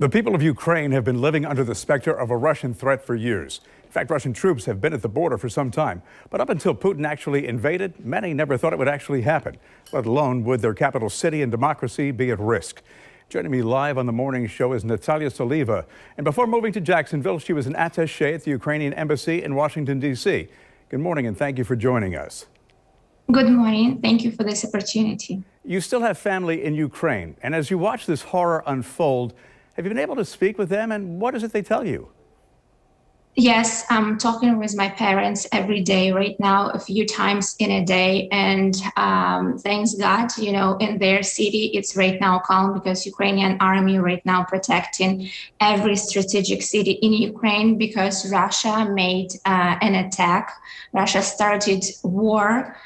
The people of Ukraine have been living under the specter of a Russian threat for years. In fact, Russian troops have been at the border for some time. But up until Putin actually invaded, many never thought it would actually happen, let alone would their capital city and democracy be at risk. Joining me live on the morning show is Natalia Solieva. And before moving to Jacksonville, she was an attaché at the Ukrainian Embassy in Washington, D.C. Good morning, and thank you for joining us. Good morning. Thank you for this opportunity. You still have family in Ukraine. And as you watch this horror unfold, have you been able to speak with them, and what is it they tell you? Yes, I'm talking with my parents every day right now, a few times in a day. And thanks God, in their city, it's right now calm because Ukrainian army right now protecting every strategic city in Ukraine because Russia made an attack. Russia started war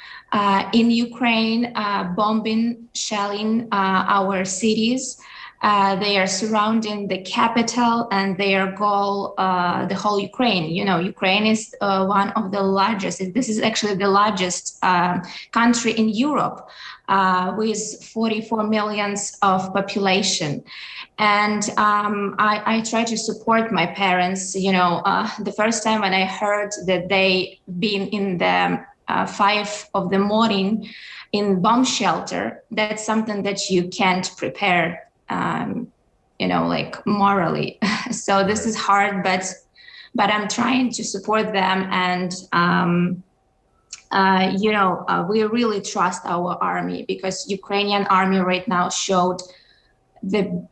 in Ukraine, bombing, shelling our cities. They are surrounding the capital and their goal, the whole Ukraine. Ukraine is one of the largest, this is actually the largest country in Europe with 44 millions of population. And I try to support my parents. The first time when I heard that they been in the 5 of the morning in bomb shelter, that's something that you can't prepare morally. So this is hard, but I'm trying to support them. And, we really trust our army because Ukrainian army right now showed the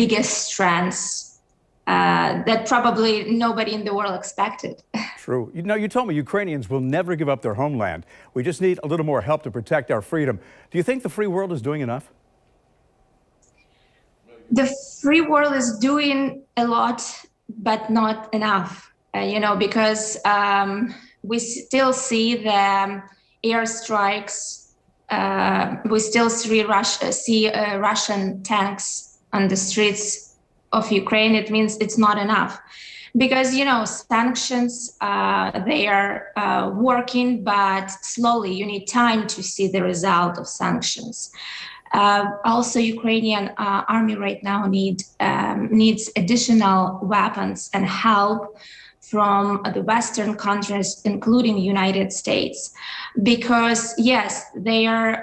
biggest strengths that probably nobody in the world expected. True. You told me Ukrainians will never give up their homeland. We just need a little more help to protect our freedom. Do you think the free world is doing enough? The free world is doing a lot, but not enough, because we still see the airstrikes. We still see Russian tanks on the streets of Ukraine. It means it's not enough because, sanctions, they are working, but slowly. You need time to see the result of sanctions. Also, Ukrainian army right now needs additional weapons and help from the Western countries, including the United States, because yes, they are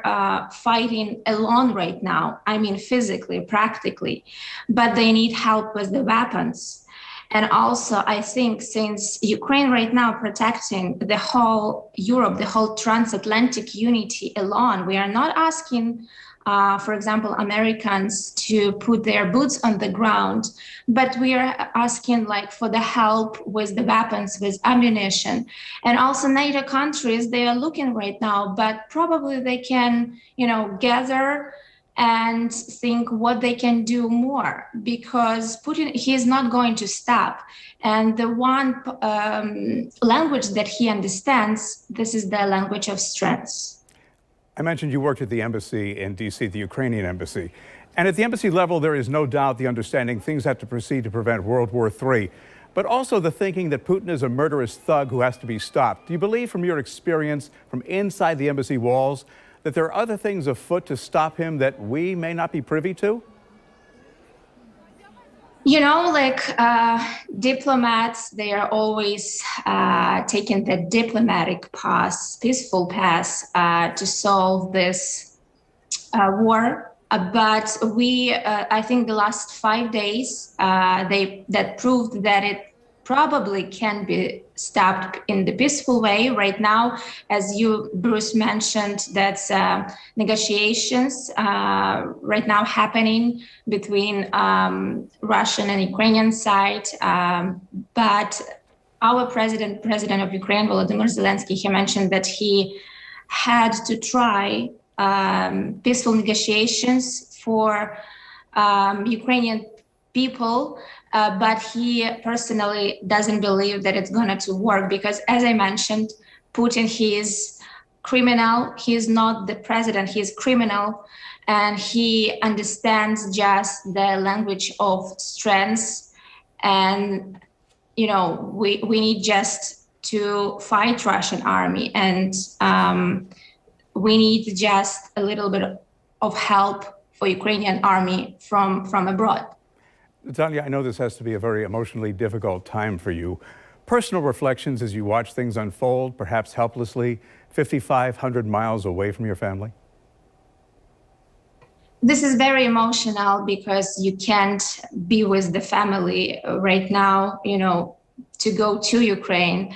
fighting alone right now. I mean, physically, practically, but they need help with the weapons. And also, I think since Ukraine right now protecting the whole Europe, the whole transatlantic unity alone, we are not asking for example, Americans to put their boots on the ground, but we are asking for the help with the weapons, with ammunition. And also NATO countries, they are looking right now, but probably they can, gather and think what they can do more because Putin, he is not going to stop. And the one language that he understands, this is the language of strength. I mentioned you worked at the embassy in D.C., the Ukrainian embassy. And at the embassy level, there is no doubt the understanding things have to proceed to prevent World War III, but also the thinking that Putin is a murderous thug who has to be stopped. Do you believe from your experience from inside the embassy walls that there are other things afoot to stop him that we may not be privy to? Diplomats, they are always taking the diplomatic path, peaceful path to solve this war. But I think the last 5 days, that proved that it probably can be stopped in the peaceful way. Right now, as you, Bruce, mentioned, that's negotiations right now happening between Russian and Ukrainian side. But our president of Ukraine, Volodymyr Zelensky, he mentioned that he had to try peaceful negotiations for Ukrainian people, but he personally doesn't believe that it's going to work because, as I mentioned, Putin, he is criminal. He is not the president. He is criminal, and he understands just the language of strength. And we need just to fight Russian army, and we need just a little bit of help for Ukrainian army from abroad. Natalia, I know this has to be a very emotionally difficult time for you. Personal reflections as you watch things unfold, perhaps helplessly, 5,500 miles away from your family? This is very emotional because you can't be with the family right now, to go to Ukraine.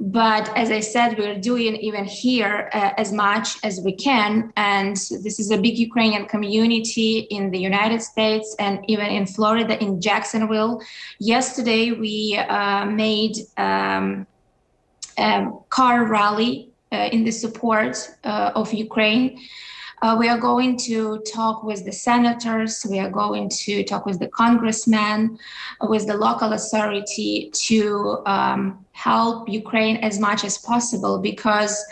But as I said, we're doing even here as much as we can. And this is a big Ukrainian community in the United States and even in Florida, in Jacksonville. Yesterday, we made a car rally in the support of Ukraine. We are going to talk with the senators. We are going to talk with the congressmen, with the local authority to help Ukraine as much as possible because,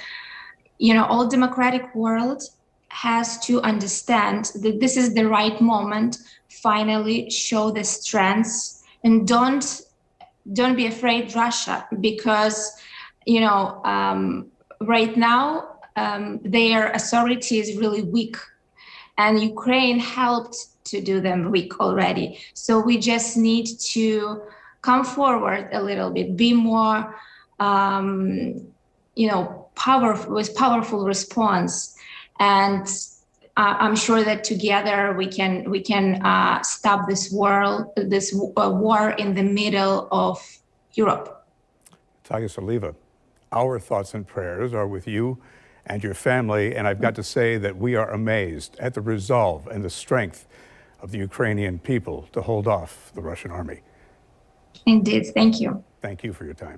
all democratic world has to understand that this is the right moment. Finally, show the strengths and don't be afraid, Russia, because, right now, their authority is really weak, and Ukraine helped to do them weak already. So we just need to come forward a little bit, be more, powerful, with powerful response, and I'm sure that together we can stop this war in the middle of Europe. Natalia Solieva, our thoughts and prayers are with you and your family, and I've got to say that we are amazed at the resolve and the strength of the Ukrainian people to hold off the Russian army. Indeed, thank you. Thank you for your time.